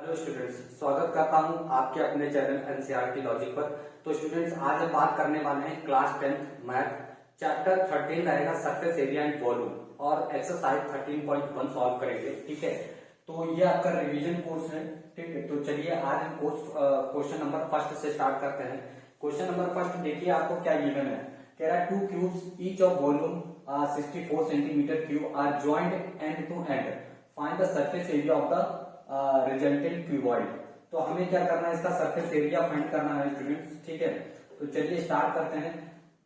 Hello students, स्वागत करता हूं आपके अपने चैनल एनसीईआरटी लॉजिक पर। तो स्टूडेंट्स, आज हम बात करने वाले हैं क्लास 10th मैथ चैप्टर 13 रहेगा सरफेस एरिया एंड वॉल्यूम और एक्सरसाइज 13.1 सॉल्व करेंगे। ठीक है, तो ये आपका रिवीजन कोर्स है। ठीक है, तो चलिए आज हम क्वेश्चन नंबर फर्स्ट से स्टार्ट करते हैं। क्वेश्चन नंबर फर्स्ट देखिए, आपको क्या गिवन है। कह रहा है 2 cubes each of volume 64 centimetre cube are joint end to end, find the surface area of the resultant cuboid. तो हमें क्या करना है, इसका सरफेस एरिया फाइंड करना है स्टूडेंट्स। ठीक है, तो चलिए स्टार्ट करते हैं।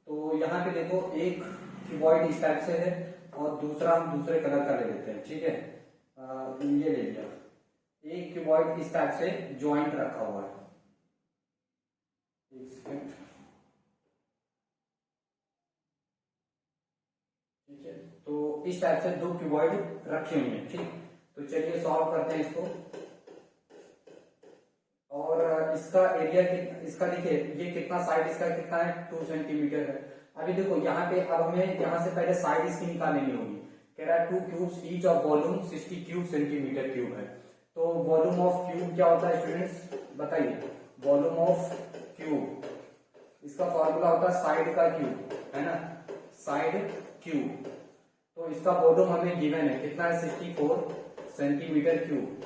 तो यहाँ पे देखो, एक क्यूबॉइड इस टाइप से है और दूसरा हम दूसरे कलर का ले लेते हैं। ठीक है, ये ले लिया। एक क्यूबॉइड इस टाइप से ज्वाइंट रखा हुआ है। एक सेकंड। ठीक है, तो इस टाइप से दो क्यूबॉइड रखे हुए हैं। ठीक, तो चलिए सॉल्व करते हैं इसको। और इसका एरिया इसका देखिए, ये कितना साइड इसका कितना है, 2 सेंटीमीटर है। अभी देखो यहाँ पे, अब हमें यहाँ से पहले साइड इसकी निकालनी होगी। कह रहा है 2 cubes each of volume 60 cube centimetre cube है। तो वॉल्यूम ऑफ क्यूब क्या होता है स्टूडेंट्स, बताइए। वॉल्यूम ऑफ क्यूब, इसका फॉर्मूला होता है साइड का क्यूब, है ना, साइड क्यूब। तो इसका वॉल्यूम हमें गिवन है, कितना है, 64 सेंटीमीटर क्यूब।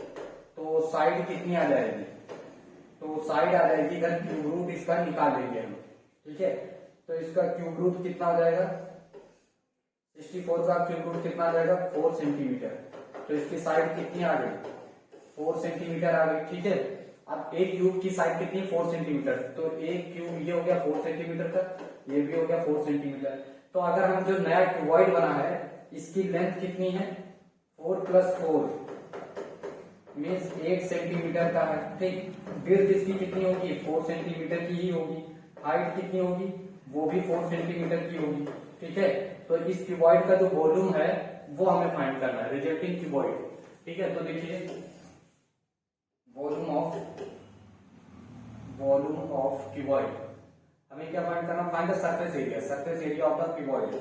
तो साइड कितनी आ जाएगी, तो साइड आ जाएगी इधर, क्यूब रूट इसका निकाल लेंगे हम। ठीक है, तो इसका क्यूब रूट कितना हो जाएगा, 64 का क्यूब रूट कितना आ जाएगा, 4 सेंटीमीटर। तो इसकी साइड कितनी आ गई, 4 सेंटीमीटर आ गई। ठीक है, अब एक क्यूब की साइड कितनी, 4 सेंटीमीटर। तो एक क्यूब ये हो गया 4 सेंटीमीटर का, ये भी हो गया 4 सेंटीमीटर। तो अगर हम जो नया क्यूबॉइड बना है, इसकी लेंथ कितनी है, 4 + 4 मीन्स 8 सेंटीमीटर का है। ठीक, विड्थ इसकी कितनी होगी, 4 सेंटीमीटर की ही होगी। हाइट कितनी होगी, वो भी 4 सेंटीमीटर की होगी। ठीक है, तो इस क्यूबॉइड का जो वॉल्यूम है वो हमें फाइंड करना है, रिजल्टिंग क्यूबॉइड। ठीक है, तो देखिए, वॉल्यूम ऑफ क्यूबॉइड हमें क्या फाइंड करना, find the surface area, surface area of the cuboid,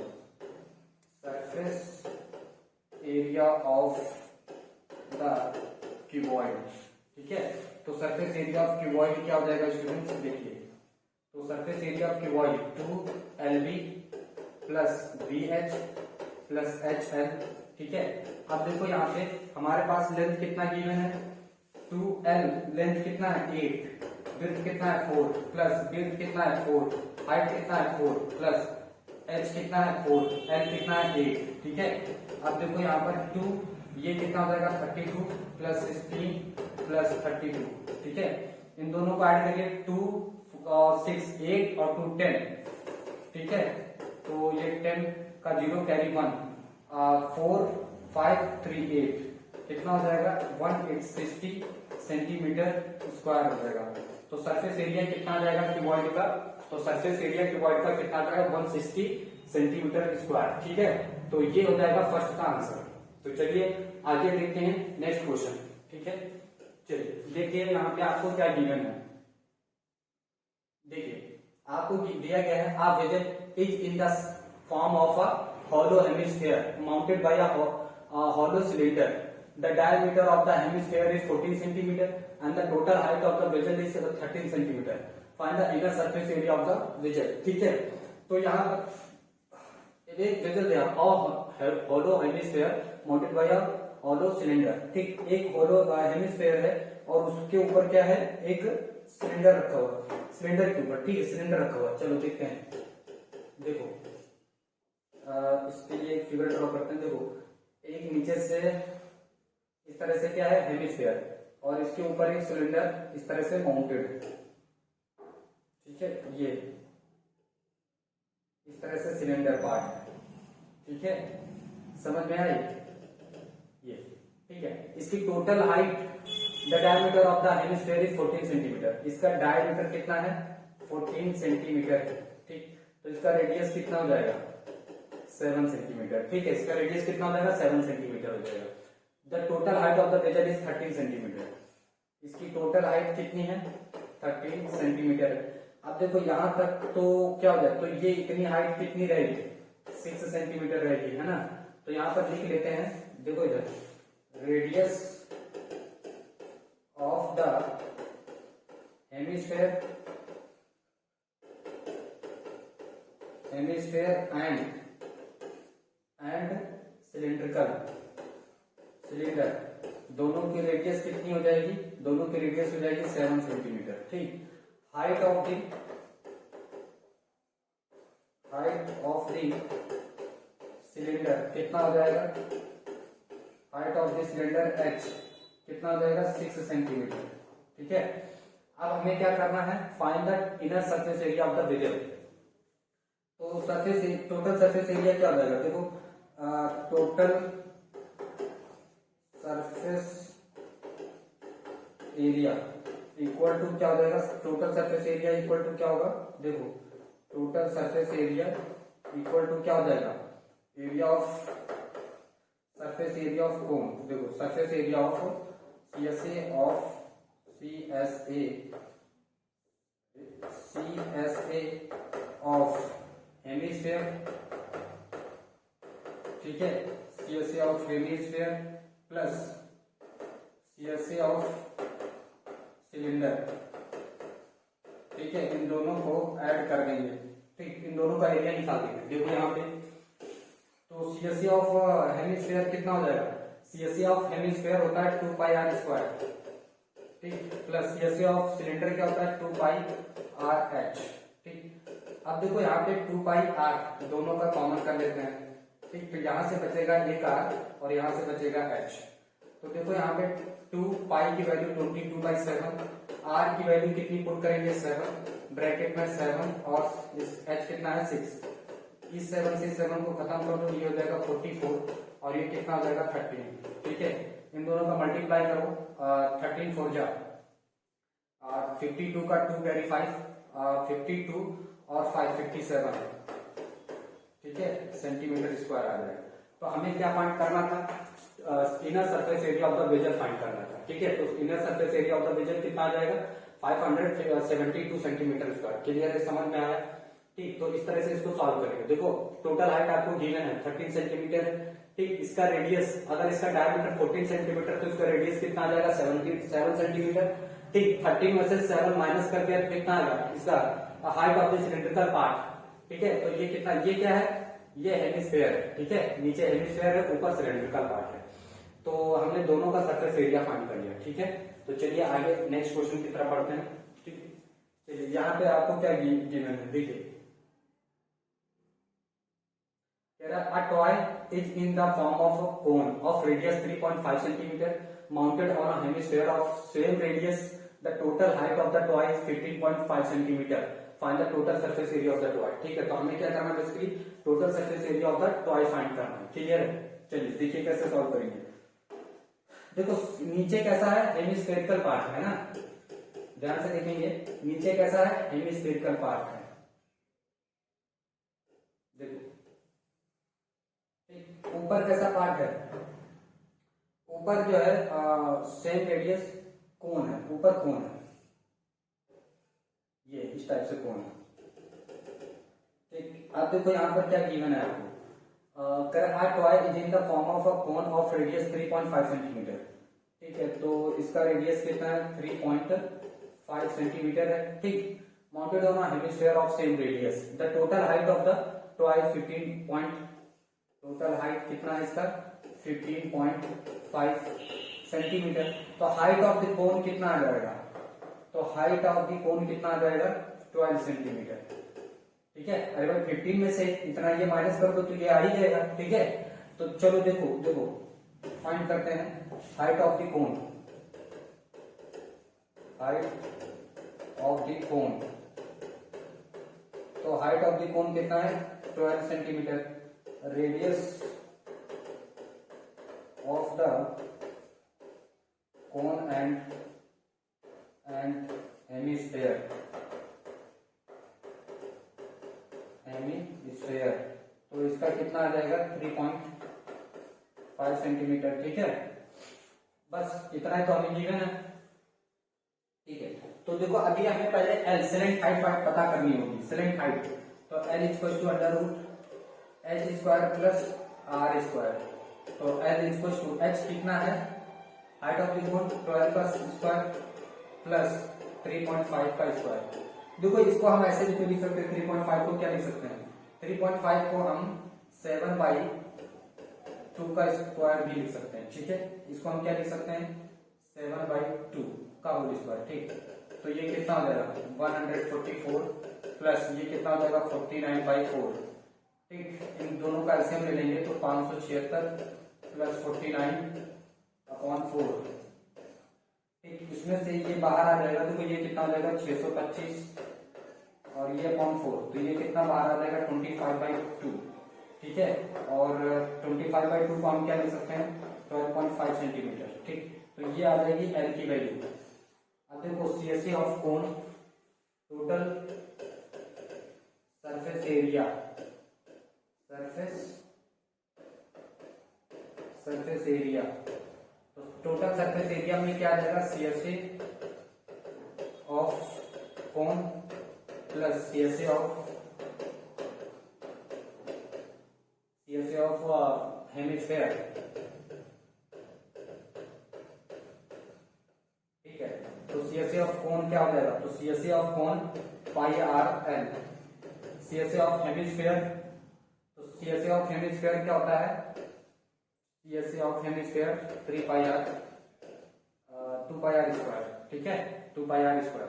surface area of the cuboid. ठीक है, तो सरफेस एरिया ऑफ क्यूबॉइड क्या हो जाएगा स्टूडेंट्स, देखिए। तो surface area of cuboid 2LB + BH + HL। ठीक है, अब देखो यहाँ पे हमारे पास लेंथ कितना गिवन है, 2L, लेंथ कितना है 8, विड्थ कितना है 4 प्लस विड्थ कितना है 4, हाइट कितना है 4 प्लस H कितना है 4, L कितना है 8। ठीक है, अब देखो यहाँ पर 2, ये कितना हो जाएगा 32 + 16 + 32। ठीक है, इन दोनों को ऐड करिए, 2 और 6 8 और 2 10। ठीक है, तो ये 10 का 0 कैरी 1, 4 5 3 8, कितना हो जाएगा 1860 सेंटीमीटर स्क्वायर हो जाएगा। तो सरफेस एरिया कितना आ जाएगा क्यूबॉइड का, तो सरफेस एरिया क्यूबॉइड का कितना आ जाएगा, 160 सेंटीमीटर स्क्वायर। ठीक है, तो ये हो जाएगा फर्स्ट का आंसर। तो चलिए आगे देखते हैं नेक्स्ट क्वेश्चन। ठीक है, चलिए देखिए यहाँ पे आपको क्या गिवन है। देखिए, आपको दिया गया है, a vessel is in the form of a hollow hemisphere mounted by a hollow cylinder. The diameter of the hemisphere is 14 centimeter and the total height of the vessel is 13 centimeter. Find the inner surface area of the vessel. ठीक है, तो यहाँ पर एक vessel दिया, hollow hemisphere mounted by a hollow cylinder. ठीक, एक hollow hemisphere है और उसके ऊपर क्या है, एक सिलेंडर रखा हुआ, सिलेंडर के ऊपर, ठीक है, सिलेंडर रखा हुआ। चलो देखते हैं, देखो इसके लिए एक फिगर ड्रॉ करते हैं। देखो, एक नीचे से इस तरह से क्या है, हेमिस्फीयर, और इसके ऊपर एक सिलेंडर इस तरह से माउंटेड। ठीक है, ये इस तरह से सिलेंडर पार्ट। ठीक है, समझ में आई ये। ठीक है, इसकी total height, the diameter of the hemisphere is 14 centimetre. इसका डायमीटर कितना है, 14 सेंटीमीटर। ठीक, तो इसका रेडियस कितना हो जाएगा, 7 सेंटीमीटर। ठीक है, इसका रेडियस कितना हो जाएगा, 7 सेंटीमीटर हो जाएगा। The total height of the vessel is 13 centimetre. इसकी टोटल हाइट कितनी है, 13 सेंटीमीटर है। अब देखो यहाँ तक तो क्या हो जाए, तो ये इतनी हाइट कितनी रहेगी, 6 सेंटीमीटर रहेगी, है ना। तो यहाँ पर लिख लेते हैं, देखो इधर radius of of the hemisphere and cylinder दोनों की रेडियस कितनी हो जाएगी? दोनों की रेडियस हो जाएगी 7 सेंटीमीटर। ठीक, हाइट ऑफ द सिलेंडर कितना हो जाएगा? Height of the cylinder h कितना हो जाएगा? 6 सेंटीमीटर। ठीक है, अब हमें क्या करना है? Find the inner surface area of the vessel. तो टोटल सरफेस एरिया क्या हो जाएगा? देखो, total surface area equal to क्या हो जाएगा? Total surface area equal to क्या होगा? देखो, total surface area equal to क्या हो जाएगा? Surface area of cone. देखो, surface area of CSA of hemisphere. ठीक है, CSA of hemisphere plus CSA of cylinder. ठीक है, इन दोनों को ऐड कर देंगे। ठीक, इन दोनों का एरिया निकाल देंगे। देखो यहाँ पे, तो CSA ऑफ हेमिस्फेयर कितना हो जाएगा? CSA ऑफ हेमिस्फेयर होता है 2 पाई आर स्क्वायर। ठीक, प्लस CSA ऑफ सिलेंडर क्या होता है? 2 पाई आर एच। ठीक, अब देखो यहाँ पे 2 पाई आर दोनों का कॉमन कर लेते हैं। ठीक, तो यहाँ से बचेगा एक आर और यहाँ से बचेगा एच। तो देखो यहाँ पे 2 पाई की वैल्यू 22/7, आर की वैल्यू कितनी पुट करेंगे? 7, ब्रैकेट में 7 और इस एच कितना है? 6। इस 7 से 7 को खत्म कर दो, ये हो जाएगा 44 और ये कितना हो जाएगा? 13। ठीक है, इन दोनों का मल्टीप्लाई करो, 13 4 जा 52 का 2 कैरी 5, 52 और 5 57। ठीक है, सेंटीमीटर स्क्वायर आ जाएगा। तो हमें क्या फाइंड करना था? Inner surface area of the vessel find करना था। ठीक है, तो inner surface area of the vessel कितना आ जाएगा? 572 सेंटीमीटर स्क्वायर। क्लियर है? समझ में आया? ठीक, तो इस तरह से इसको सॉल्व करेंगे। देखो, टोटल हाइट आपको गिवन है 13 सेंटीमीटर। ठीक, इसका रेडियस, अगर इसका डायमीटर 14 सेंटीमीटर तो इसका रेडियस कितना आ जाएगा? 7 सेंटीमीटर। ठीक, 13 में से 7 माइनस करके कितना आएगा? इसका height of the cylindrical part. ठीक है, तो ये कितना? ये क्या है? ये हेमिस्फेयर है। ठीक है, नीचे हेमिस्फेयर है, ऊपर सिलेंड्रिकल पार्ट है। तो हमने दोनों का सरफेस एरिया फाइंड कर लिया। ठीक है, तो चलिए आगे नेक्स्ट क्वेश्चन की तरफ बढ़ते हैं। ठीक, चलिए यहाँ पे आपको क्या गिवन है? देखिए, a toy is in the form of a cone of radius 3.5 centimeter mounted on a hemisphere of same radius. The total height of the toy is 15.5 centimeter. Find the total surface area of the toy. ठीक है, तो हमें क्या करना है? Basically total surface area of the toy find करना है। Clear है? चलिए देखिए कैसे सॉल्व करेंगे। देखो, नीचे कैसा है? हेमिस्फेरिकल पार्ट है ना, ध्यान से देखेंगे। नीचे कैसा है? हेमिस्फेरिकल पार्ट है। देखो, ऊपर कैसा पार्ट है? ऊपर जो है सेम रेडियस कोन है, ऊपर कोन है, ये इस टाइप से कोन है। ठीक, अब देखो यहाँ पर क्या गिवन है आपको? a toy is in the form of a cone of radius 3.5 centimetre. ठीक है, तो इसका रेडियस कितना है? 3.5 सेंटीमीटर है। ठीक, mounted on a hemisphere of same radius. The total height of the toy 15 total height कितना है इसका? 15.5 सेंटीमीटर। तो हाइट ऑफ द कोन कितना आ जाएगा? तो हाइट ऑफ द कोन कितना आ जाएगा? 12 सेंटीमीटर। ठीक है, अरे भाई 15 में से इतना ये माइनस कर दो तो ये आ ही जाएगा। ठीक है, तो चलो देखो फाइंड करते हैं height of the cone. Height of the cone, तो हाइट ऑफ द कोन कितना है? 12 centimetre. Radius of the cone and hemisphere, तो इसका कितना आ जाएगा? 3.5 सेंटीमीटर। ठीक है, बस इतना ही तो हमें गिवन है। ठीक है, तो देखो अभी हमें पहले एल सिलेंट हाइट पता करनी होगी। सिलेंट हाइट, तो L equal to under root H square plus R square. तो एल इक्वल टू एच कितना है? हाइट ऑफ द कोन 12 का स्क्वायर प्लस 3.5 का स्क्वायर। देखो इसको हम ऐसे भी तो लिख सकते हैं, 3.5 को क्या लिख सकते हैं, 3.5 को हम 7/2 का स्क्वायर भी लिख सकते हैं, ठीक है। इसको हम क्या लिख सकते हैं, 7/2 का होल स्क्वायर, ठीक। तो ये कितना हो जाएगा 144 प्लस ये कितना हो जाएगा 49/4, ठीक। इन दोनों का एलसीएम ले लेंगे तो 576 प्लस 49/4, ठीक। इसमें से ये बाहर आ जाएगा तो ये कितना हो जाएगा 625 और ये अपॉन 4, तो ये कितना बाहर आ जाएगा 25/2, ठीक है। और 25/2 को हम क्या लिख सकते हैं 12.5 सेंटीमीटर, ठीक। तो ये आ जाएगी एल की वैल्यू। अब देखो CSC of cone, total surface area, surface area, तो टोटल सरफेस एरिया में क्या आ जाएगा CSC of cone plus CSC of hemisphere, ठीक है। तो सीएससी ऑफ कोन क्या हो जाएगा, तो CSC of cone pi are L, CSC of hemisphere, तो सीएससी ऑफ हेमिस्फेयर क्या होता है, CSC of hemisphere 3 pi R 2 pi are square, ठीक है, 2 पाई आर स्क्वायर।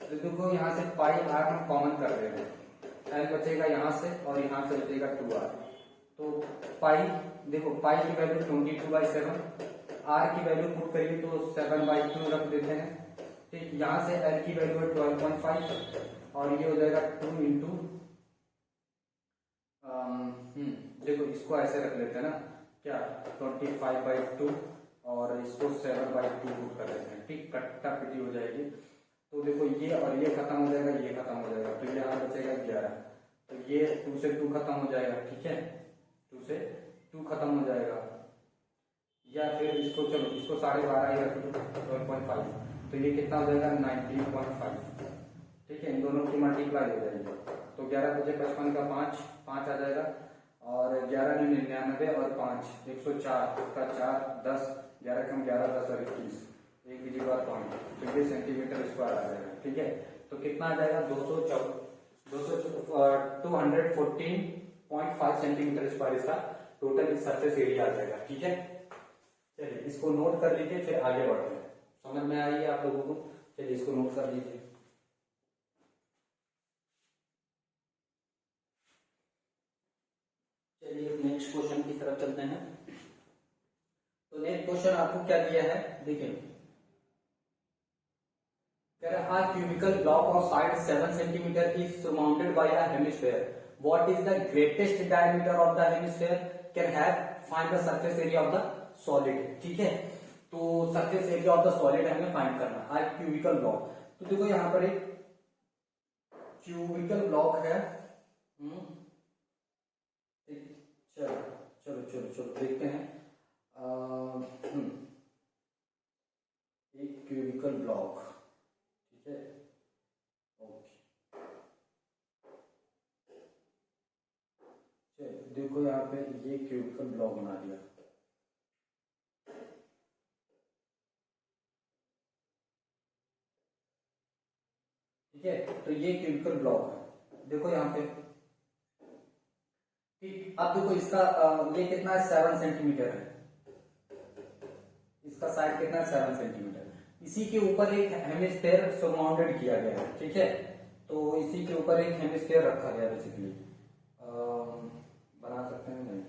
तो देखो यहाँ से पाई आर हम कॉमन कर रहे हैं, एल बचेगा यहाँ से और यहाँ से बचेगा 2r, तो पाई, देखो पाई की वैल्यू 22/7, आर की वैल्यू पुट करिए तो 7/2 रख देते हैं, ठीक। यहाँ से एल की वैल्यू है 12.5 और ये हो जाएगा 2 इंटू, देखो इसको ऐसे रख लेते हैं ना, क्या 25/2 और इसको 7/2 पुट कर देते हैं, ठीक। कट्टा पिटी हो जाएगी, तो देखो ये और ये खत्म हो जाएगा, ये खत्म हो जाएगा, तो यहाँ बचेगा 11, तो ये 2 से 2 खत्म हो जाएगा, ठीक है, 2 से 2 खत्म हो जाएगा। या फिर इसको चलो इसको 12.5 ही रख दो 12.5, तो ये कितना हो जाएगा 19.5, ठीक है। इन दोनों की मल्टीप्लाई हो जाएगी, तो 11 बजे 55 का 5 आ जाएगा और 11 में 99 और 5 104 का 4 10, 11 कम 11 10 और 21, एक बीजी बार पॉइंट, तो ये सेंटीमीटर स्क्वायर आ जाएगा, ठीक है। तो कितना आ जाएगा 214.5 सेंटीमीटर स्क्वायर इसका टोटल सरफेस एरिया आ जाएगा, ठीक है। चलिए इसको नोट कर लीजिए, फिर आगे बढ़ते हैं, समझ में आई है आप लोगों को, चलिए इसको नोट कर लीजिए। चलिए नेक्स्ट क्वेश्चन की तरफ चलते हैं। तो नेक्स्ट क्वेश्चन आपको क्या दिया है, देखिए a cubical block of side 7 centimeter is surmounted by a hemisphere. What is the greatest diameter of the hemisphere? Can have find the surface area of the solid, ठीक है। तो surface area of the solid हमें find करना है, cubical block। तो देखो यहाँ पर एक cubical block है, चलो चलो चलो चलो देखते हैं, एक cubical block, ठीक है, ओके। चलो देखो यहाँ पे ये क्यूबिकल ब्लॉक बना दिया, ठीक है। तो ये क्यूबिकल ब्लॉक है, देखो यहाँ पे, ठीक। अब देखो इसका ये कितना है 7 सेंटीमीटर है, इसका साइड कितना है 7 सेंटीमीटर, इसी के ऊपर एक हेमिस्फेयर सरमाउंटेड किया गया है, ठीक है। तो इसी के ऊपर एक हेमिस्फेयर रखा गया है, बेसिकली बना सकते हैं नहीं,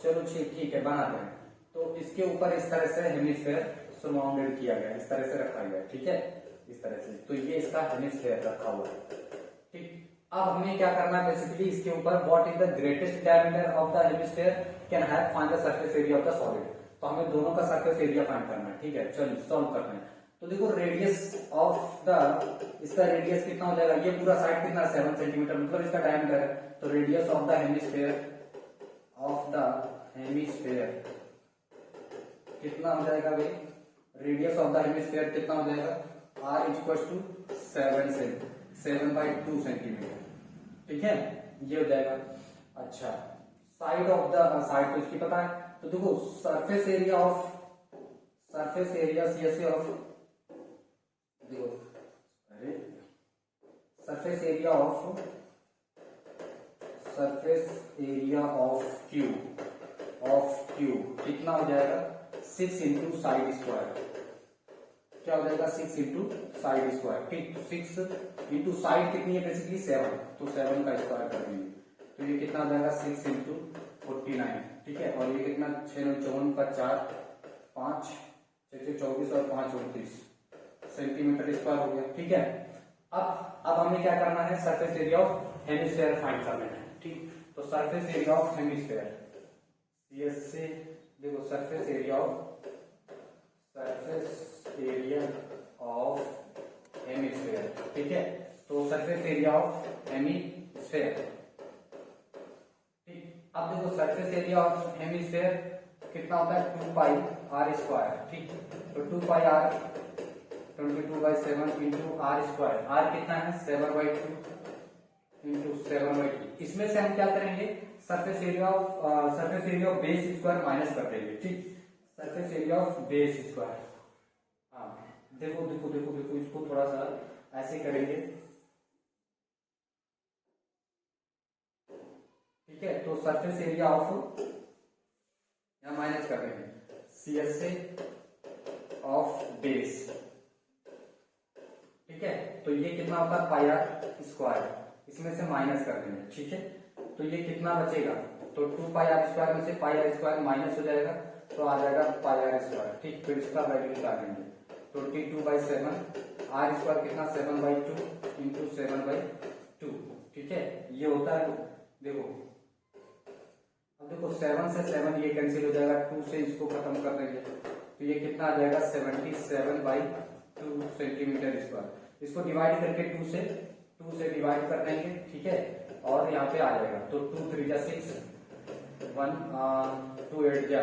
चलो ठीक है बनाते हैं। तो इसके ऊपर इस तरह से हेमिस्फेयर सरमाउंटेड किया गया, इस तरह से रखा गया, ठीक है, इस तरह से। तो ये इसका हेमिस्फेयर रखा हुआ है, ठीक। अब हमें क्या करना है, बेसिकली इसके ऊपर what is the greatest diameter of the hemisphere can have find the surface area of the solid. तो हमें दोनों का सरफेस एरिया फाइंड करना है, ठीक है। चलिए सॉल्व करते हैं। तो देखो रेडियस ऑफ द, इसका रेडियस कितना हो जाएगा, ये पूरा साइड कितना 7 सेंटीमीटर, मतलब इसका डायमीटर है। तो रेडियस ऑफ द हेमिस्फेयर कितना हो जाएगा भाई, रेडियस ऑफ द हेमिस्फेयर कितना हो जाएगा, r इक्वल टू 7/2 सेंटीमीटर, ठीक है, ये हो जाएगा। अच्छा साइड ऑफ द साइड तो इसकी पता है, तो देखो सरफेस एरिया सीएससी ऑफ, देखो सरफेस एरिया ऑफ क्यूब कितना हो जाएगा 6 इंटू साइड स्क्वायर। क्या हो जाएगा 6 इंटू साइड स्क्वायर। ठीक 6 इंटू साइड कितनी है बेसिकली 7, तो 7 का स्क्वायर कर देंगे तो ये कितना हो जाएगा 6 इंटू 49। ठीक है, और ये कितना 6 9 54 का 4 5 6 6 24 और 5 29 सेंटीमीटर स्क्वायर हो गया। ठीक है, अब हमें क्या करना है surface area of hemisphere find करना है। ठीक, तो surface area of hemisphere CS से देखो सरफेस एरिया ऑफ हेमिस्फेयर। ठीक है, तो सरफेस एरिया ऑफ हेमिस्फेयर। ठीक, अब देखो सरफेस एरिया ऑफ हेमिस्फेयर कितना होता है 2 पाई आर स्क्वायर। ठीक, तो 2 pi r 22/7 into r square. R कितना है 7/2 इंटू 7/2। इसमें से हम क्या करेंगे surface area of base square minus कर देंगे। ठीक, surface area of base square. हाँ देखो देखो देखो देखो इसको थोड़ा सा ऐसे करेंगे। ठीक है, तो सरफेस एरिया ऑफ यहां माइनस कर देंगे सीएस से ऑफ बेस। ठीक है, तो ये कितना होता है पाई आर स्क्वायर, इसमें से माइनस कर देंगे। ठीक है, तो ये कितना बचेगा तो 2 पाई आर स्क्वायर में से पाई आर स्क्वायर माइनस हो जाएगा तो आ जाएगा पाई आर स्क्वायर। ठीक, फिर इसका वैल्यू निकालेंगे 22/7 आर स्क्वायर कितना 7/2 इंटू 7/2। ठीक है, ये होता है देखो, अब देखो 7 से 7 ये कैंसिल हो जाएगा, 2 से इसको खत्म कर देंगे तो ये कितना आ जाएगा 77/2 सेंटीमीटर स्क्वायर। इसको डिवाइड करके 2 से डिवाइड कर देंगे। ठीक है, और यहाँ पे आ जाएगा तो 2 3 जा 6 1 2 8 जा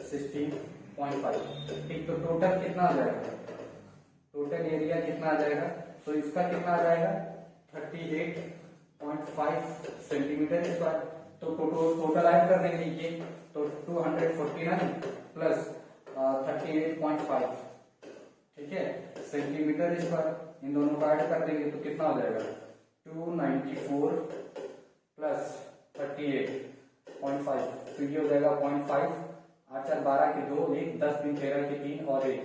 16.5। ठीक, तो टोटल कितना आ जाएगा, टोटल एरिया कितना आ जाएगा तो इसका कितना आ जाएगा 38.5 सेंटीमीटर स्क्वायर। तो टोटल ऐड कर देंगे ये तो 249 प्लस 38.5। ठीक है, सेंटीमीटर स्क्वायर, इन दोनों को ऐड कर देंगे तो कितना हो जाएगा 294 प्लस 38.5 तो ये हो जाएगा 0.5 8 4 12 के 2 1 10 3 13 के 3 और 1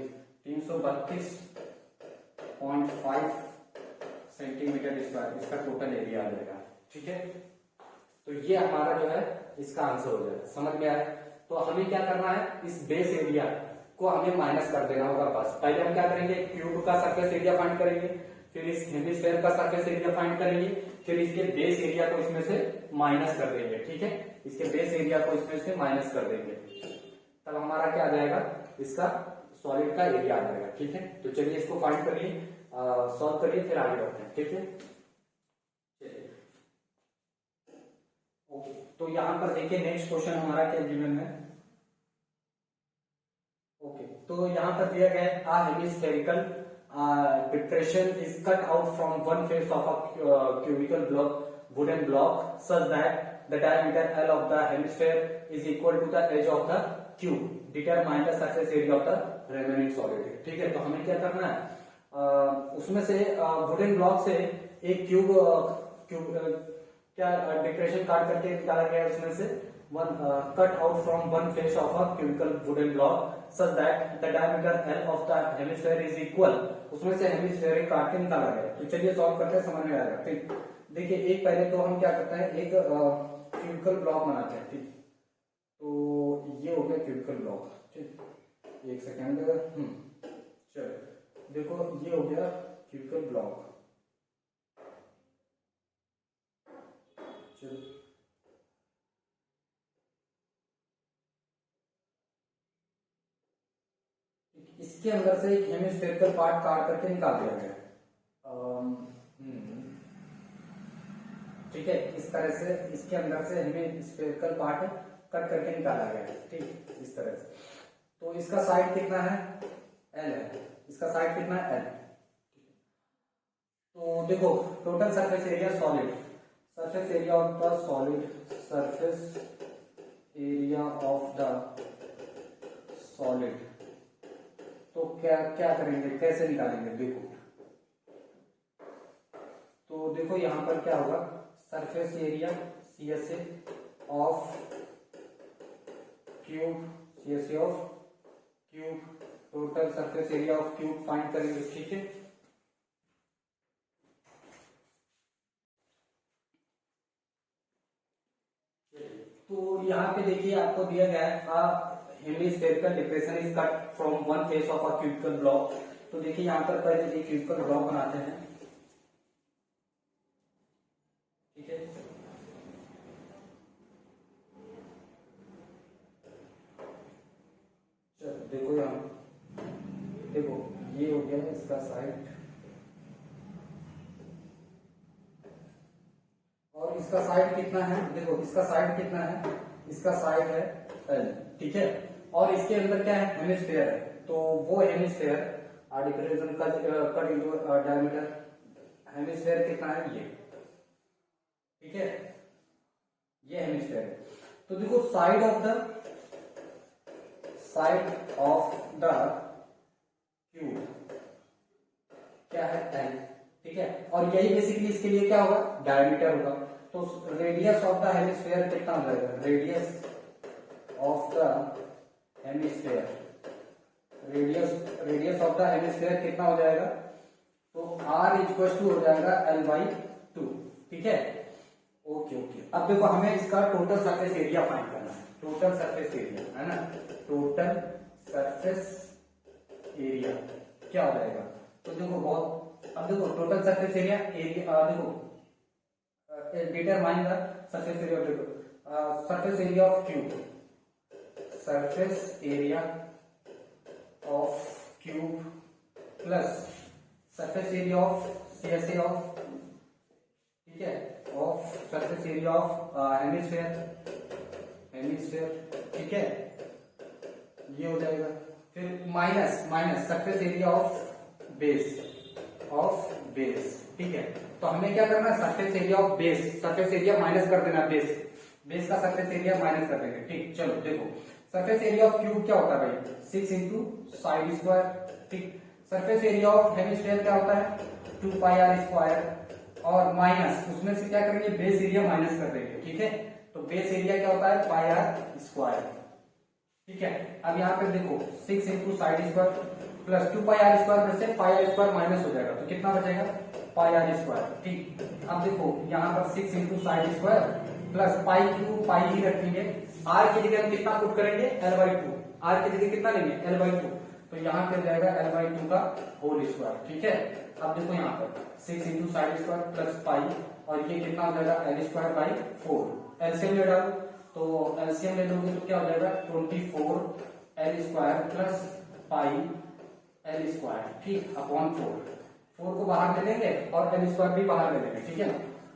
332.5 सेंटीमीटर स्क्वायर इसका टोटल एरिया आ जाएगा। ठीक है, तो ये हमारा जो है इसका आंसर हो जाएगा। समझ में आया? तो हमें क्या करना है इस बेस एरिया को हमें माइनस कर देना होगा। बस पहले हम क्या करेंगे क्यूब का सरफेस एरिया फाइंड करेंगे, फिर इस हेमिस्फेयर का सरफेस एरिया फाइंड करेंगे, फिर इसके बेस एरिया को इसमें से माइनस कर देंगे। ठीक है, इसके बेस एरिया को इसमें से माइनस कर देंगे, तब हमारा क्या आ जाएगा इसका सॉलिड का एरिया आ जाएगा। ठीक है, तो चलिए इसको फाइंड करिए, सॉल्व करिए, फिर आगे बढ़ते हैं। ठीक है, ओके, तो यहां पर देखिए नेक्स्ट क्वेश्चन हमारा क्या गिवन है। ओके, तो यहाँ पर दिया गया है a hemispherical depression is cut out from one face of a cubical block wooden block such that the diameter L of the hemisphere is equal to the edge of the cube. Determine the surface area of the remaining solid. ठीक है, तो हमें क्या करना है उसमें से wooden block से एक क्यूब क्या डिप्रेशन काट करके निकाला गया है उसमें से cut out from one face of a cubical wooden block such that the diameter L of the hemisphere is equal. उसमें से हेमिस्फेयर काट के निकाला गया। तो चलिए सॉल्व करते हैं, समझ में आ जाएगा। ठीक, देखिए एक पहले तो हम क्या करते हैं एक क्यूबिकल ब्लॉक बनाते हैं। ठीक, तो ये हो गया क्यूबिकल ब्लॉक। ठीक, एक सेकेंड, चलो देखो ये हो गया क्यूबिकल ब्लॉक। चलो इसके अंदर से एक हेमिस्फेरिकल पार्ट काट करके निकाल दिया गया। ठीक है, इस तरह से इसके अंदर से हेमिस्फेरिकल पार्ट कट करके निकाला गया है। ठीक, इस तरह से। तो इसका साइड कितना है L है, इसका साइड कितना है L। तो देखो total surface area solid, surface area of the solid, surface area of the solid, तो क्या क्या करेंगे कैसे निकालेंगे देखो। तो देखो यहाँ पर क्या होगा, surface area CSA of cube, CSA of cube, total surface area of cube find करेंगे, ठीक है। तो यहाँ पे देखिए आपको दिया गया है hemispherical depression is cut from one face of a cubical block. तो देखिए यहाँ पर पहले एक क्यूबिकल ब्लॉक बनाते हैं, ठीक है। चलो देखो यहाँ, देखो ये हो गया इसका साइड, और इसका साइड कितना है, देखो इसका साइड कितना है, इसका साइड है L, ठीक है। और इसके अंदर क्या है, हेमिस्फेयर है, तो वो हेमिस्फेयर डिप्रेशन का कट इनटू डायमीटर, हेमिस्फेयर कितना है ये, ठीक है, ये हेमिस्फेयर है। तो देखो साइड ऑफ द क्यूब क्या है L, ठीक है। और यही बेसिकली इसके लिए क्या होगा, डायमीटर होगा। तो रेडियस ऑफ द हेमिस्फेयर कितना हो जाएगा, radius of the hemisphere, radius of the hemisphere कितना हो जाएगा, तो R इक्वल टू हो जाएगा L/2, ठीक है। ओके। अब देखो हमें इसका टोटल सरफेस एरिया फाइंड करना है, टोटल सरफेस एरिया है ना, टोटल सरफेस एरिया क्या हो जाएगा, तो देखो अब देखो टोटल सरफेस एरिया देखो डिटरमाइन द सरफेस एरिया, देखो surface area of cube, surface area of cube plus surface area of CSA of, ठीक है, of surface area of hemisphere, ठीक है, ये हो जाएगा। फिर minus surface area of base, ठीक है। तो हमें क्या करना है, surface area of base, surface area minus कर देना, बेस का सरफेस एरिया माइनस कर देंगे, ठीक। चलो देखो सरफेस एरिया ऑफ क्यूब क्या होता है भाई, 6 इंटू साइड स्क्वायर, ठीक। सरफेस एरिया ऑफ हेमिस्फेयर क्या होता है, 2πr², और माइनस उसमें से क्या करेंगे, बेस एरिया माइनस कर देंगे, ठीक है। तो बेस एरिया क्या होता है, πr², ठीक है। अब यहाँ पे देखो 6 into side square plus 2πr² में से πr² माइनस हो जाएगा, तो कितना बचेगा, πr², ठीक। अब देखो यहाँ पर 6 into side square plus pi ही रखेंगे, r की जगह हम कितना पुट करेंगे, L/2, r की जगह कितना लेंगे, L/2, तो यहाँ पे जाएगा L/2 का होल स्क्वायर, ठीक है। अब देखो यहाँ पर 6 इंटू साइड स्क्वायर प्लस पाई, और ये कितना हो जाएगा, L²/4, एलसीएम ले डालो, तो एलसीएम ले लोगे तो क्या हो जाएगा, 24L² प्लस पाई L², ठीक, अपॉन 4 को बाहर ले लेंगे और L² भी बाहर ले लेंगे, ठीक है।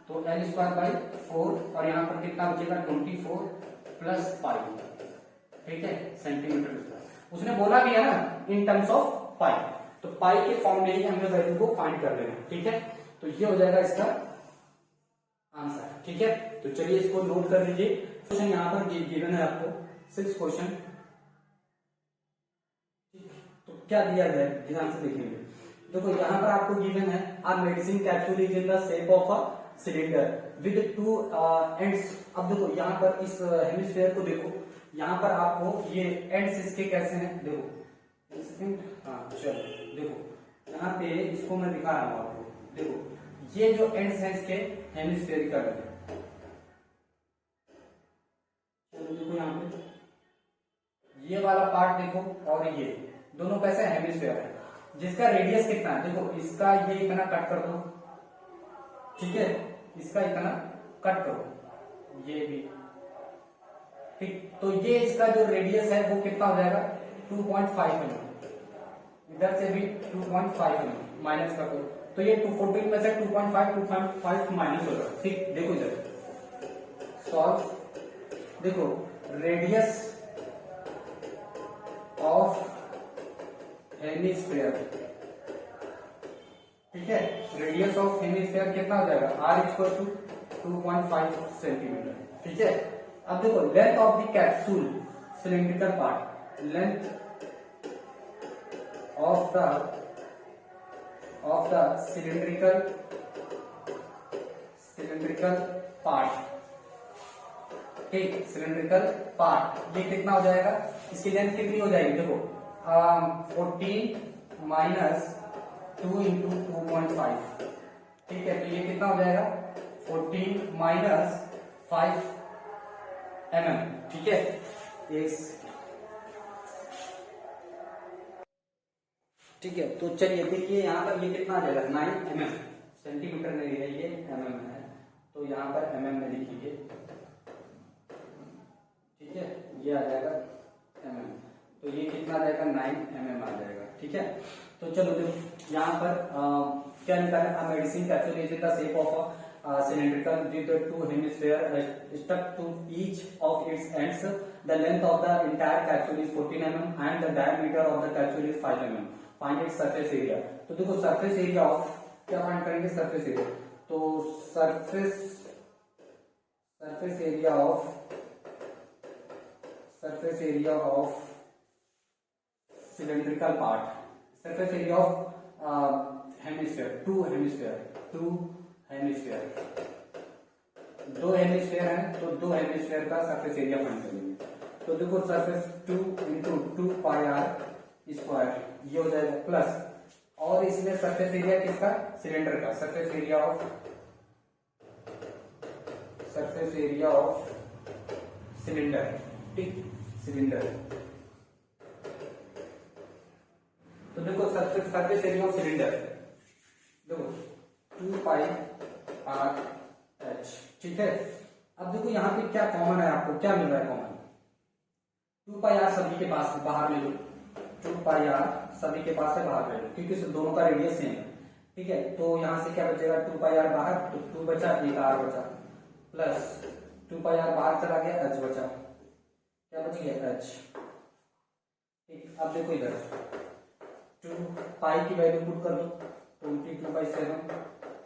तो L²/4, और यहाँ पर कितना बचेगा, 24 प्लस पाई, ठीक है, सेंटीमीटर स्क्वायर। उसने बोला भी है ना इन टर्म्स ऑफ पाई, तो पाई के फॉर्म में ही हमें वैल्यू को फाइंड कर लेना, ठीक है। तो ये हो जाएगा इसका आंसर, ठीक है। तो चलिए इसको नोट कर लीजिए। क्वेश्चन यहाँ पर गिवन है आपको 6 क्वेश्चन, तो क्या दिया गया है ध्यान से देखेंगे। देखो यहाँ पर आपको गिवन है a medicine capsule is in the shape of a cylinder with 2 ends. अब देखो यहाँ पर इस हेमिस्फीयर को देखो, यहाँ पर आपको ये एंड्स इसके कैसे हैं, देखो एक सेकंड, हाँ चलो देखो यहाँ पे इसको मैं दिखा रहा हूँ आपको, देखो ये जो एंड्स हैं इसके हेमिस्फेरिकल है, देखो यहाँ पे ये वाला पार्ट देखो, और ये दोनों कैसे हेमिस्फेयर है, जिसका रेडियस कितना है, देखो इसका ये इतना कट कर दो, ठीक है, इसका इतना कट करो, ये भी ठीक। तो ये इसका जो रेडियस है वो कितना हो जाएगा, 2.5 mm, इधर से भी 2.5 mm माइनस कर दो, तो ये 214 में से 2.5 माइनस होगा, ठीक। देखो इधर सॉल्व, देखो रेडियस ऑफ हेमिस्फीयर, ठीक है, रेडियस ऑफ हेमिस्फीयर कितना हो जाएगा, r इक्वल टू 2.5 सेंटीमीटर, ठीक है। अब देखो length of the capsule cylindrical part, length of the cylindrical cylindrical part, ठीक, सिलेंड्रिकल पार्ट, ये कितना हो जाएगा, इसकी लेंथ कितनी हो जाएगी, देखो 14 माइनस 2 इंटू 2.5, ठीक है, तो ये कितना हो जाएगा 14 माइनस 5 mm, ठीक है, ठीक है। तो चलिए देखिए यहाँ पर ये कितना आ जाएगा 9 mm, सेंटीमीटर में है, ये mm है, तो यहाँ पर mm में लिखिए, ठीक है, ये आ जाएगा mm, तो ये कितना आ जाएगा 9 mm आ जाएगा, ठीक है। तो चलो देखो यहाँ पर क्या निकाला, medicine capsule is in the shape of cylindrical with the two hemisphere stuck to each of its ends. The length of the entire capsule is 14 mm and the diameter of the capsule is 5 mm. Find its surface area. तो देखो surface area of क्या find करेंगे, surface area, तो surface area of cylindrical part, surface area of hemisphere, two hemisphere, दो hemisphere है, तो दो hemisphere का सरफेस एरिया फाइंड करेंगे। तो देखो surface 2 into 2 pi are square, ये हो जाएगा प्लस, और इसमें सरफेस एरिया किसका, सिलेंडर का, सरफेस एरिया ऑफ सिलेंडर, ठीक, सिलेंडर। तो देखो सरफेस एरिया ऑफ सिलेंडर, देखो 2 पाई आर एच, ठीक है। अब देखो यहाँ पे क्या कॉमन है, आपको क्या मिल रहा है कॉमन, 2 पाई आर सभी के पास बाहर ले लो, 2 पाई आर सभी के पास है, बाहर ले लो, क्योंकि दोनों का रेडियस सेम है, ठीक है। तो यहाँ से क्या बचेगा, 2 पाई आर बाहर, तो 2 बचा, एक आर बचा, प्लस 2 पाई आर बाहर चला गया, एच बचा, क्या बच गया, एच, ठीक। अब देखो इधर 2 पाई की वैल्यू पुट कर दो, 22/7,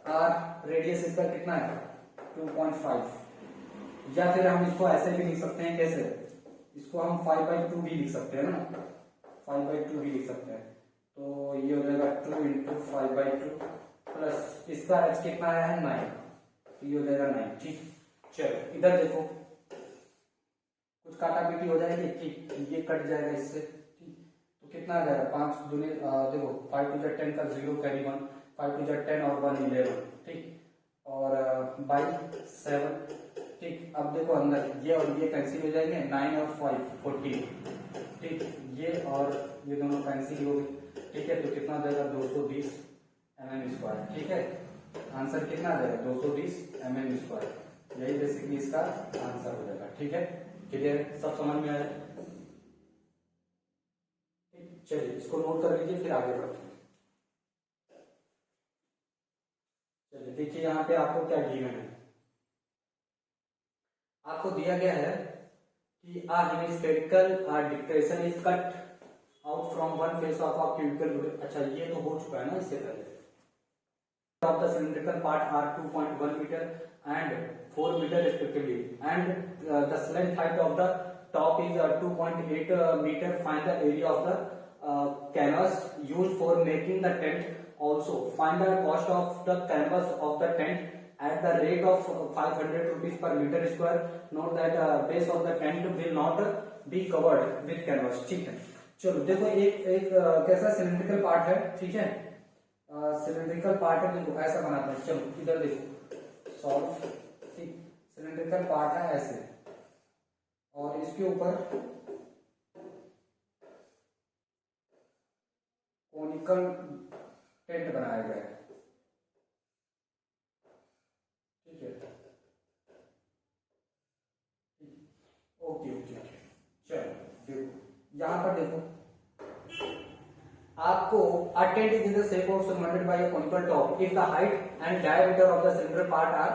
आर रेडियस इसका कितना है 2.5, या फिर हम इसको ऐसे भी लिख सकते हैं, कैसे, इसको हम 5/2 भी लिख सकते हैं ना, 5/2 भी लिख सकते हैं, तो ये हो जाएगा 2 इंटू 5/2 प्लस इसका एच कितना है 9, तो ये हो जाएगा 9, ठीक। चलो इधर देखो कुछ काटा पीटी हो जाएगी, ठीक, ये कट जाएगा इससे, ठीक, तो कितना आ जाएगा 5 दूनी, देखो 5 टू 10 का 0 कैरी 1, 5 टू 10 और 1 11, ठीक, और बाई 7, ठीक। अब देखो अंदर ये और ये कैंसिल हो जाएंगे, 9 और 5 14, ठीक, ये और ये दोनों कैंसिल हो गए, ठीक है। तो कितना आ जाएगा 220 mm स्क्वायर, ठीक है। आंसर कितना आ जाएगा 220 mm स्क्वायर, यही बेसिकली इसका आंसर हो जाएगा, ठीक है। क्लियर, सब समझ में आया, चलिए इसको नोट कर लीजिए, फिर आगे बढ़ते हैं। चलिए देखिए यहाँ पे आपको क्या गिवन है, आपको दिया गया है कि a hemispherical dictation is cut out from one face of a cubical, अच्छा ये तो हो चुका है ना इससे पहले, of the cylindrical part are 2.1 meter and 4 meter respectively, and the length height of the top is 2.8 meter. Find the area of the canvas used for making the tent. Also find the cost of the canvas of the tent at the rate of 500 rupees per meter square. Note that base of the tent will not be covered with canvas, ठीक है। चलो देखो एक कैसा cylindrical part है, ठीक है, cylindrical part है, देखो ऐसा बनाते हैं, चलो इधर देखो सॉल्व, ठीक, सिलेंड्रिकल पार्ट है ऐसे, और इसके ऊपर कोनिकल टेंट बनाया गया है, ठीक है, ओके ओके ओके। चलो देखो यहां पर देखो आपको a tent is in the shape of surrounded by a conical top if the height and diameter of the cylinder part are,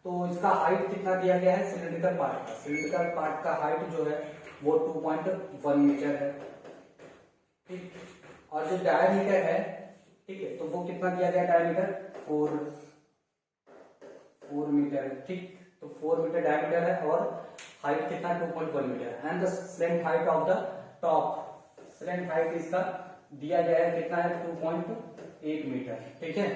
तो इसका हाइट कितना दिया गया है सिलेंड्रिकल पार्ट का, सिलेंड्रिकल पार्ट का हाइट जो है वो 2.1 मीटर है, ठीक, और जो डायमीटर है, ठीक है, तो वो कितना दिया गया डायमीटर 4 मीटर है, ठीक, तो 4 मीटर डायमीटर है, और हाइट कितना 2.1 metre, and the slant height of the top, slant height इसका दिया गया है कितना है 2.8 मीटर, ठीक है।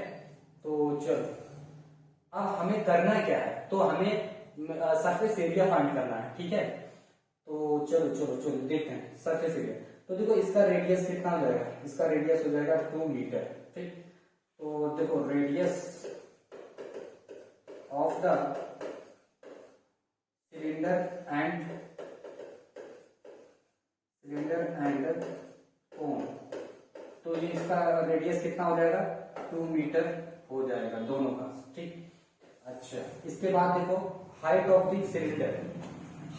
तो चलो अब हमें करना क्या है, तो हमें सरफेस एरिया फाइंड करना है, ठीक है। तो चलो चलो चलो देखते हैं सरफेस एरिया। तो देखो इसका रेडियस कितना हो जाएगा, इसका रेडियस हो जाएगा 2 मीटर, ठीक। तो देखो radius of the cylinder and कोन, तो ये इसका रेडियस कितना हो जाएगा, 2 मीटर हो जाएगा दोनों का, ठीक। अच्छा, इसके बाद देखो height of the cylinder,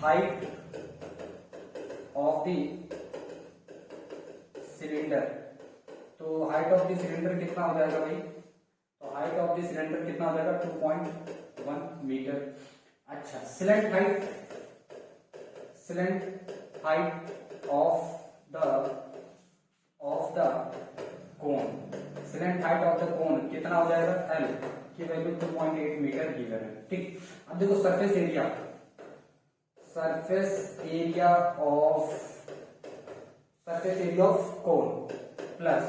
height of the cylinder, तो हाइट ऑफ द सिलेंडर कितना हो जाएगा भाई, तो हाइट ऑफ द सिलेंडर कितना हो जाएगा 2.1 मीटर। अच्छा, slant height of the cone, slant height of the cone कितना हो जाएगा, एल की वैल्यू 2.8 मीटर गिवन है, ठीक। अब देखो surface area of cone plus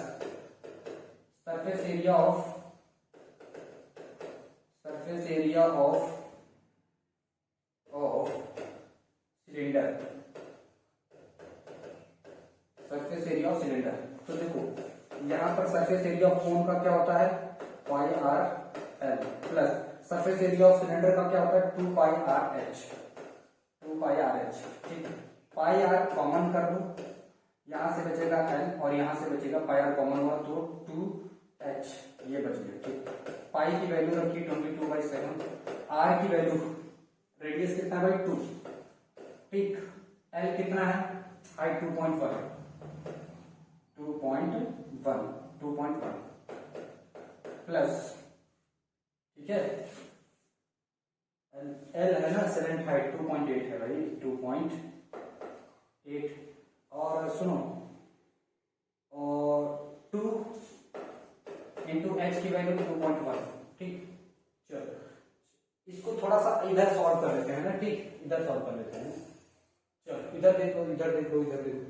surface area of cylinder, surface area of cylinder. तो देखो यहां पर सरफेस एरिया ऑफ कोन का क्या होता है, pi R L, plus surface area of cylinder का क्या होता है, 2 पाई आर एच, ठीक। पाई आर कॉमन कर दो, यहां से बचेगा एल और यहां से बचेगा पाई आर कॉमन हुआ तो 2h ये बच गया, ठीक। पाई की वैल्यू रखी 22/7, आर की वैल्यू रेडियस कितना है भाई 2, ठीक। एल कितना है, हाइट 2.1 प्लस, ठीक है, एल है ना सिलेंडर हाइट 2.8 है भाई, 2.8, और सुनो और 2 इंटू एच की वैल्यू 2.1, ठीक। चलो इसको थोड़ा सा इधर सॉल्व कर लेते हैं ना, ठीक, इधर सॉल्व कर लेते हैं। चलो इधर देखो, इधर देखो, इधर देखो,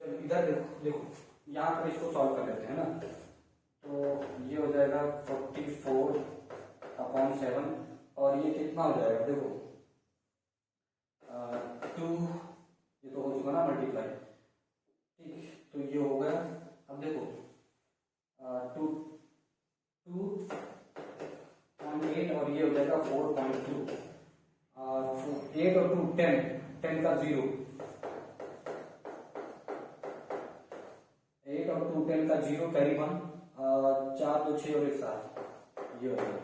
चलो इधर देखो, देखो यहाँ पर इसको सॉल्व कर लेते हैं ना। तो ये हो जाएगा 44/7 और ये कितना हो जाएगा, देखो 2, ये तो हो चुका ना मल्टीप्लाई, ठीक। तो ये हो गया, अब देखो 2.8 और ये हो जाएगा 4.2, और 8 और 2 10 का 0, 8 और 2 10 का 0 कैरी 1, 4 2 6 और 1 7, ये हो जाएगा,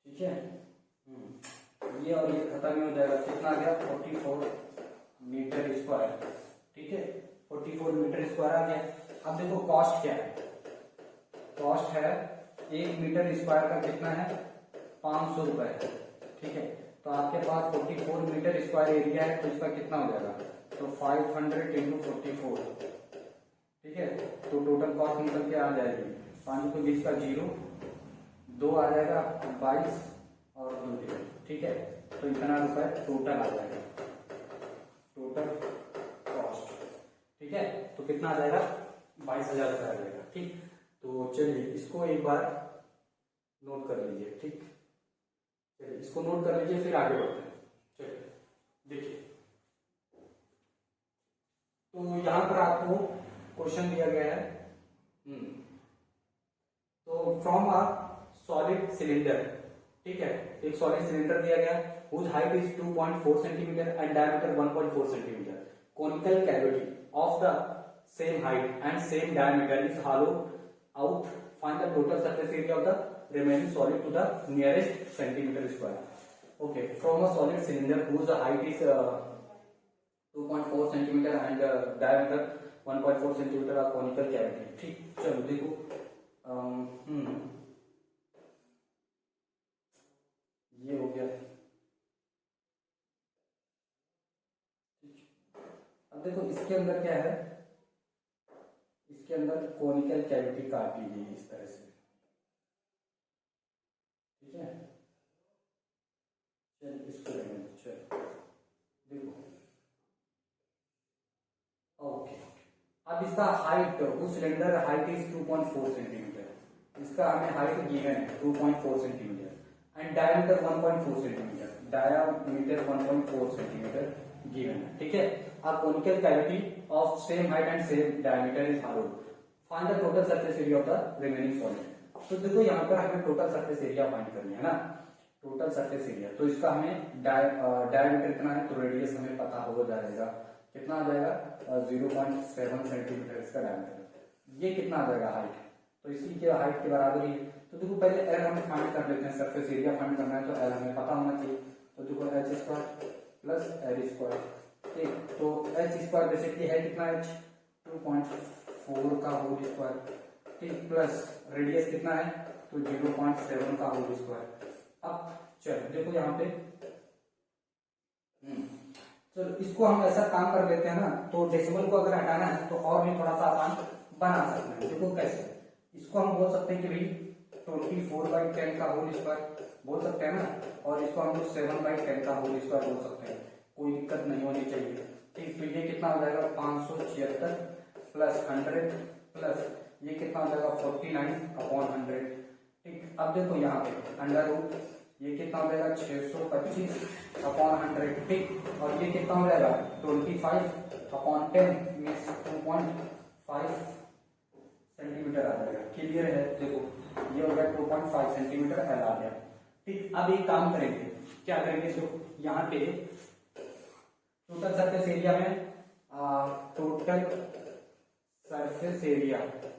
ठीक है। ये और ये खत्म ही हो जाएगा, कितना आ गया 44 मीटर स्क्वायर, ठीक है, 44 मीटर स्क्वायर आ गया। अब देखो कॉस्ट क्या है, कॉस्ट है 1 मीटर स्क्वायर का कितना है 500 रुपए, ठीक है। तो आपके पास 44 मीटर स्क्वायर एरिया है, तो इसका कितना हो जाएगा, तो 500 इंटू 44, ठीक है। तो टोटल कॉस्ट निकल के आ जाएगी 5 को 20 का 0, 2 आ जाएगा 22 और 2 0, ठीक है। तो इतना रुपए टोटल आ जाएगा, टोटल कॉस्ट, ठीक है। तो कितना आ जाएगा 22,000 रुपये आ जाएगा, ठीक। तो चलिए इसको एक बार नोट कर लीजिए, ठीक। चलिए इसको नोट कर लीजिए, फिर आगे बढ़ते हैं। चलिए देखिए, तो यहां पर आपको क्वेश्चन दिया गया है, तो फ्रॉम अ सॉलिड सिलेंडर, ठीक है, एक सॉलिड सिलेंडर दिया गया whose height is 2.4 cm and diameter 1.4 cm, conical cavity of the same height and same diameter is hollowed out, find the total surface area of the remaining solid to the nearest centimeter square. Okay, from a solid cylinder whose height is 2.4 cm and diameter 1.4 cm are conical cavity, ठीक। चलो देखो ये हो गया, अब देखो इसके अंदर क्या है, इसके अंदर कोनिकल कैविटी काटी गई है इस तरह से, ठीक है। चल इसको लेंगे, चल देखो, ओके। अब इसका हाइट, वो सिलेंडर हाइट इज 2.4 सेंटीमीटर, इसका हमें हाइट गिवन है 2.4 centimetre and diameter 1.4 centimetre, diameter 1.4 centimetre given है, ठीक है। A conical cavity of same height and same diameter is hollow, find the total surface area of the remaining solid. तो देखो यहाँ पर हमें टोटल सरफेस एरिया फाइंड करनी है ना, टोटल सरफेस एरिया। तो इसका हमें डायमीटर कितना है, तो रेडियस हमें पता हो जाएगा, कितना आ जाएगा 0.7 सेंटीमीटर इसका डायमीटर। ये कितना आ जाएगा हाइट, तो इसी के हाइट के बराबर ही है। तो देखो पहले एल हमें फाइंड कर लेते हैं, सरफेस एरिया फाइंड करना है तो एल हमें पता होना चाहिए। तो देखो H square plus L square, ठीक। तो एच स्क्वायर बेसिकली है कितना, एच 2.4 का होल स्क्वायर, ठीक, प्लस रेडियस कितना है, तो 0.7 का होल स्क्वायर। अब चलो देखो यहाँ पे चलो इसको हम ऐसा काम कर लेते हैं ना, तो डेसिमल को अगर हटाना है तो और भी थोड़ा सा आसान बना सकते हैं। देखो कैसे, इसको हम बोल सकते हैं कि भाई 24/10 का होल स्क्वायर बोल सकते हैं ना, और इसको हम लोग 7/10 का होल स्क्वायर बोल सकते हैं, कोई दिक्कत नहीं होनी चाहिए, ठीक। तो ये कितना हो जाएगा 576 प्लस 100 प्लस ये कितना हो जाएगा 49/100, ठीक। अब देखो यहाँ पे अंडर रूट ये कितना हो जाएगा 625/100, ठीक। और ये कितना हो जाएगा 25/10 मीन्स 2.5 सेंटीमीटर आ जाएगा। क्लियर है, देखो ये हो गया 2.5 सेंटीमीटर एल आ गया, ठीक। अब एक काम करेंगे, क्या करेंगे, तो यहाँ पे टोटल सरफेस एरिया में टोटल सरफेस एरिया,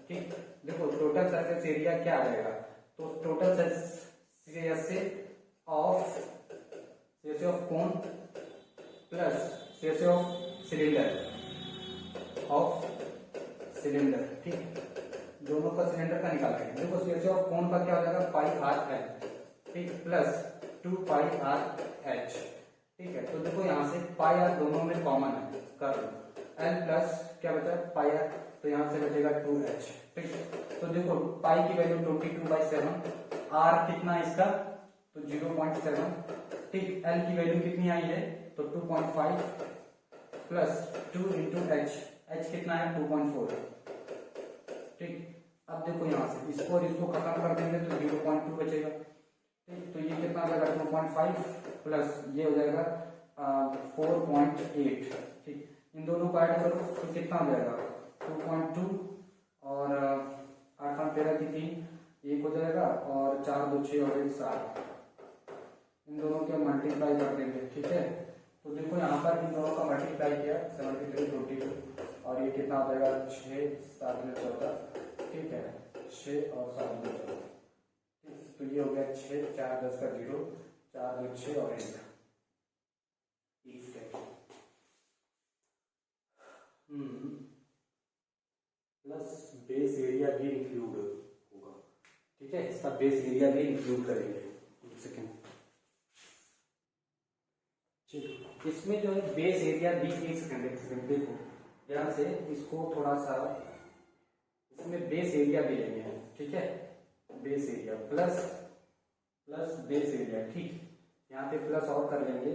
ठीक। देखो टोटल सरफेस एरिया क्या आ जाएगा, तो total surface of cone plus शेष ऑफ सिलेंडर, ठीक। दोनों का सिलेंडर का निकाल रहे हैं। देखो शेष ऑफ कोन का क्या हो जाएगा पाई आर एल, ठीक, प्लस 2 पाई आर एच, ठीक है। तो देखो यहाँ से पाई आर दोनों में कॉमन है, कर लो एल प्लस क्या बचा पाई आर, तो यहाँ से बचेगा 2h, ठीक। तो देखो पाई की वैल्यू 22/7, आर कितना है इसका, तो 0.7, ठीक। एल की वैल्यू कितनी आई है, तो 2.5 प्लस 2 इंटू एच, एच कितना है 2.4, ठीक। अब देखो यहाँ से इसको और इसको खत्म कर देंगे तो 0.2 बचेगा, ठीक। तो ये कितना आ जाएगा 2.5 प्लस ये हो जाएगा 4.8, ठीक। इन दोनों को ऐड करो तो कितना हो जाएगा 2.2 और 8 13 की 3 1 हो जाएगा और 4 2 6 और 1 7, इन दोनों के मल्टीप्लाई कर देंगे, ठीक है। तो देखो यहाँ पर इन दोनों का मल्टीप्लाई किया 73 22 और ये कितना हो जाएगा 6 7 में 14, ठीक है, 6 और 7 में 14, ठीक। तो ये हो गया 6 4 10 का 0 4 2 6 और 1 प्लस बेस एरिया भी इंक्लूड होगा, ठीक है। इसका बेस एरिया भी इंक्लूड करेंगे, एक सेकेंड, ठीक। इसमें जो है बेस एरिया भी एक सेकेंड देखो ध्यान से, इसको थोड़ा सा इसमें बेस एरिया भी लेंगे, ठीक है। Base area plus base area, ठीक। यहाँ पे प्लस और कर लेंगे,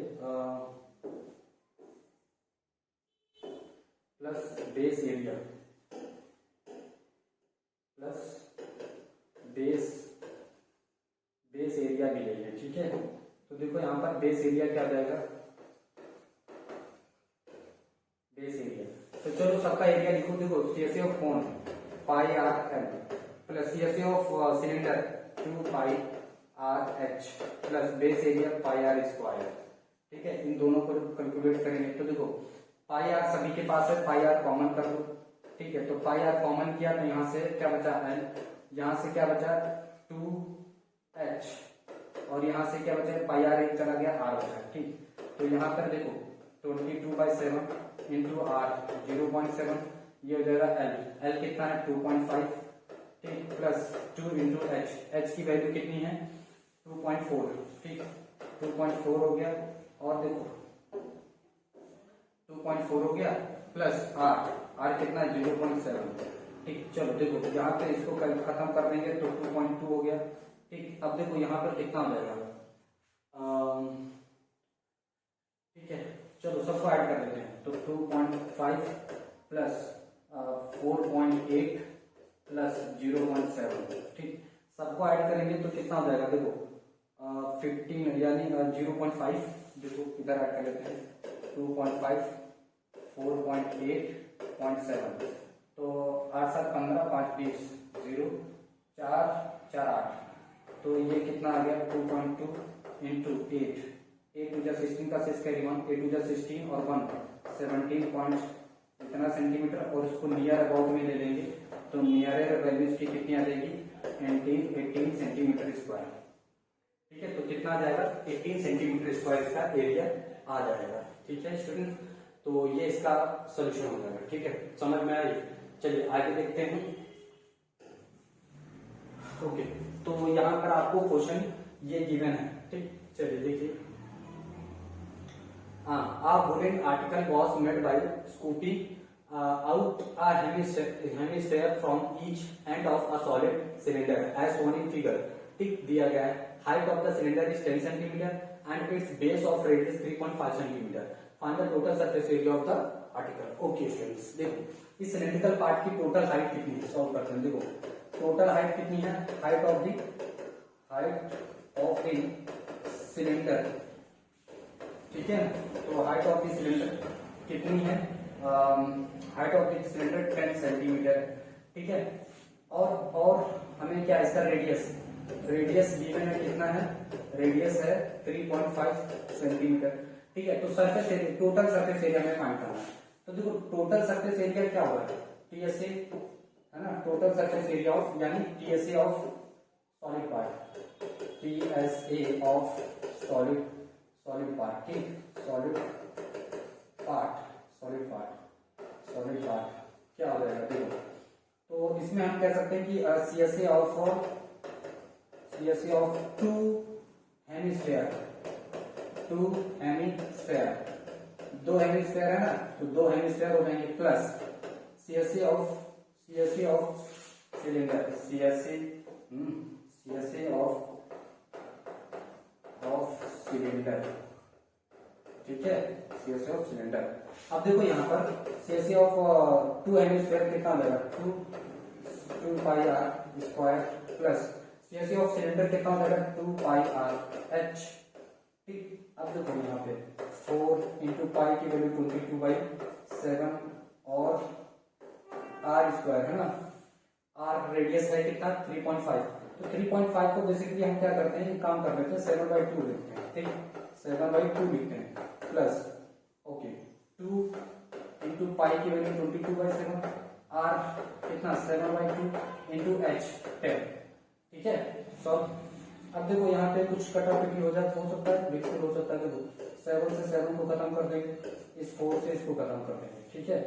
plus base area plus base area भी लेंगे, ठीक है। तो देखो यहाँ पर बेस एरिया क्या आ जाएगा, बेस एरिया, तो चलो सबका एरिया लिखो। देखो CSA of cone pi R L plus CSA of cylinder 2 pi R H plus base area pi are square, ठीक है। इन दोनों को कैलकुलेट करेंगे तो देखो पाई आर सभी के पास है, पाई आर कॉमन कर दो, ठीक है। तो पाई आर कॉमन किया तो यहाँ से क्या बचा एल, यहाँ से क्या बचा 2h और यहाँ से क्या बचा पाई आर एक चला गया आर बचा, ठीक। तो यहाँ पर देखो 22/7 इंटू आर 0.7 ये हो जाएगा एल कितना है 2.5, ठीक, प्लस 2 इंटू एच की वैल्यू कितनी है 2.4, ठीक, 2.4 हो गया और देखो 2.4 हो गया प्लस आर कितना है 0.7, ठीक। चलो देखो यहाँ पे इसको खत्म कर देंगे तो 2.2 हो गया, ठीक। अब देखो यहाँ पर कितना हो जाएगा, ठीक है। चलो सबको ऐड कर देते हैं तो 2.5 प्लस 4.8 प्लस 0.7, ठीक। सबको ऐड करेंगे तो कितना हो जाएगा, देखो 15 यानी 0.5, देखो इधर ऐड कर लेते हैं 2.5, 4.8, 0.7, तो 8 7 15, 5 20, 0 4 4 8, तो ये कितना आ गया 2.2 इंटू 8, 8 टू 16 का 6 कैरी 1, 8 टू 16 और 1 17 पॉइंट इतना सेंटीमीटर, और इसको नियर अबाउट में ले लेंगे तो नियर वैल्यू इसकी कितनी आ जाएगी 18 सेंटीमीटर स्क्वायर। ठीक है, तो कितना आ जाएगा 18 सेंटीमीटर स्क्वायर इसका एरिया आ जाएगा। ठीक है स्टूडेंट्स, तो ये इसका सोल्यूशन हो जाएगा। ठीक है, समझ में आई। चलिए आगे देखते हैं। ओके, तो यहाँ पर आपको क्वेश्चन ये गिवन है। ठीक, चलिए देखिए। A wooden article was made by scooping out a hemisphere from each end of a solid cylinder as shown in figure। ठीक दिया गया है, height of the cylinder is 10 cm and its base of radius 3.5 cm। Find the total surface area of the article। Okay students, देखो इस cylindrical part की total height कितनी है, solve करते हैं। देखो टोटल हाइट कितनी है, हाइट ऑफ द सिलेंडर। ठीक है, तो हाइट ऑफ द सिलेंडर कितनी है, height of the cylinder 10 centimetre. ठीक है, और हमें क्या इसका रेडियस गिवन है, कितना है, रेडियस है 3.5 सेंटीमीटर। ठीक है, तो surface area, total surface area में फाइंड करना है। तो देखो टोटल सरफेस एरिया क्या हुआ है, टीएसए है ना, टोटल सरफेस एरिया ऑफ यानी TSA of solid part, TSA of solid part. ठीक, सॉलिड पार्ट क्या हो जाएगा, देखो तो इसमें हम कह सकते हैं कि सीएसए ऑफ टू हेमिस्फेयर, दो हेमिस्फेयर है ना, तो दो हेमिस्फेयर हो जाएंगे, plus CSA of cylinder, CSA of cylinder. ठीक है, सीएसए ऑफ सिलेंडर। अब देखो यहाँ पर सीएसए ऑफ टू हेमिस्फेयर कितना हो जाएगा, 2 pi are square, plus CSA of cylinder कितना हो जाएगा 2 पाई आर एच। ठीक, अब देखो यहाँ पे 4 इंटू पाई की वैल्यू 22/7 और आर स्क्वायर है ना, आर रेडियस है कितना 3.5, तो 3.5 को बेसिकली हम क्या करते हैं, काम कर लेते हैं 7/2 लिखते हैं। ठीक, 7/2 लिखते हैं, प्लस ओके 2 इंटू पाई की वैल्यू 22/7, आर कितना 7/2 इंटू एच 10। ठीक है, सॉल्व। अब देखो यहाँ पे कुछ कटाकटी हो सकता है, बिल्कुल हो सकता है। देखो 7 से 7 को खत्म कर देंगे, इस 4 से इसको खत्म कर देंगे। ठीक है,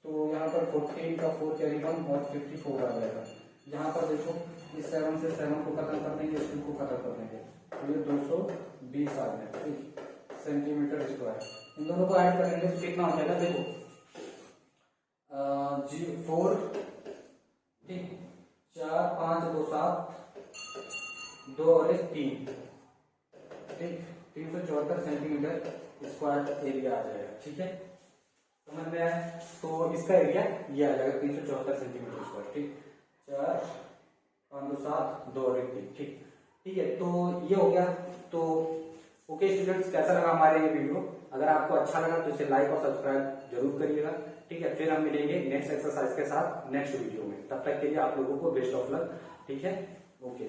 तो यहाँ पर 14 का 4 कैरी 1 और 54 आ जाएगा। यहाँ पर देखो इस 7 से 7 को खत्म कर देंगे, इस 2 को खत्म कर देंगे, तो ये 220 आ जाएगा। ठीक, सेंटीमीटर स्क्वायर। इन दोनों को ऐड करेंगे तो कितना हो जाएगा, देखो 4, ठीक 4 5 2 7, 2 और 1 3, ठीक 374 सेंटीमीटर स्क्वायर एरिया आ जाएगा। ठीक है, समझ में आया। तो इसका एरिया ये आ जाएगा 374 सेंटीमीटर स्क्वायर। ठीक, 4 5 2 7, 2 और 1 3। ठीक, ठीक है, तो ये हो गया। तो ओके स्टूडेंट्स, कैसा लगा हमारे ये वीडियो? अगर आपको अच्छा लगा तो इसे लाइक और सब्सक्राइब जरूर करिएगा। ठीक है, फिर हम मिलेंगे नेक्स्ट एक्सरसाइज के साथ नेक्स्ट वीडियो में। तब तक के लिए आप लोगों को बेस्ट ऑफ लक। ठीक है, ओके।